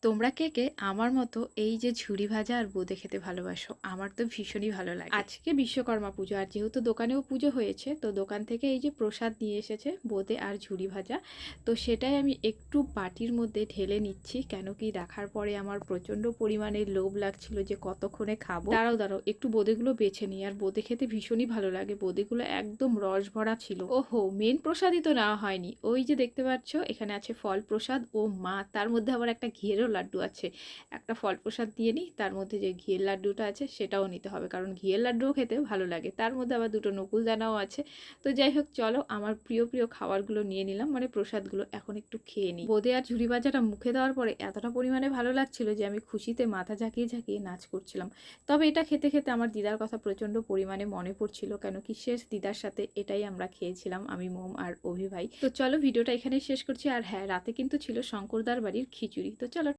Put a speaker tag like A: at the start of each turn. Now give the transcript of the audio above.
A: তোমরা কে কে আমার মতো এই যে ঝুরি ভাজা আর বোঁদে খেতে ভালোবাসো? আমার তো ভীষণই ভালো লাগে। আজকে বিশ্বকর্মা পুজো, আর যেহেতু দোকানেও পুজো হয়েছে, তো দোকান থেকে এই যে প্রসাদ নিয়ে এসেছে বোঁদে আর ঝুরি ভাজা, তো সেটাই আমি একটু বাটির মধ্যে ঢেলে নিচ্ছি। কেন কি দেখার পরে আমার প্রচণ্ড পরিমাণে লোভ লাগছিল যে কতক্ষণে খাবো। দাঁড়াও দাঁড়াও, একটু বোঁদেগুলো বেছে নিই। আর বোঁদে খেতে ভীষণই ভালো লাগে, বোঁদেগুলো একদম রস ভরা ছিল। ওহো, মেন প্রসাদই তো নেওয়া হয়নি। ওই যে দেখতে পাচ্ছ এখানে আছে ফল প্রসাদ ও মা, তার মধ্যে আবার একটা ঘিয়েরও লাড্ডু আছে। একটা ফল প্রসাদ দিয়ে নিই, তার মধ্যে যে ঘিয়ের লাড্ডুটা আছে সেটাও নিতে হবে, কারণ ঘিয়ের লাড্ডুও খেতে ভালো লাগে। তার মধ্যে আবার দুটো নকুল দানাও আছে। তো যাই হোক, চলো আমার প্রিয় প্রিয় খাবারগুলো নিয়ে নিলাম, মানে প্রসাদগুলো এখন একটু খেয়ে নিই। বোঁদে আর ঝুরি ভাজাটা মুখে দেওয়ার পরে এতটা পরিমাণে ভালো লাগছিল যে আমি খুশিতে মাথা ঝাঁকিয়ে ঝাঁকিয়ে নাচ করছিলাম। তবে এটা খেতে খেতে আমার দিদার কথা প্রচণ্ড পরিমাণে মনে পড়ছিল, কেন কি শেষ দিদার সাথে এটাই আমরা খেয়েছিলাম, আমি, মোম আর অভি ভাই। তো চলো ভিডিওটা এখানেই শেষ করছি। আর হ্যাঁ, রাতে কিন্তু ছিল শঙ্করদার বাড়ির খিচুড়ি। তো চলো।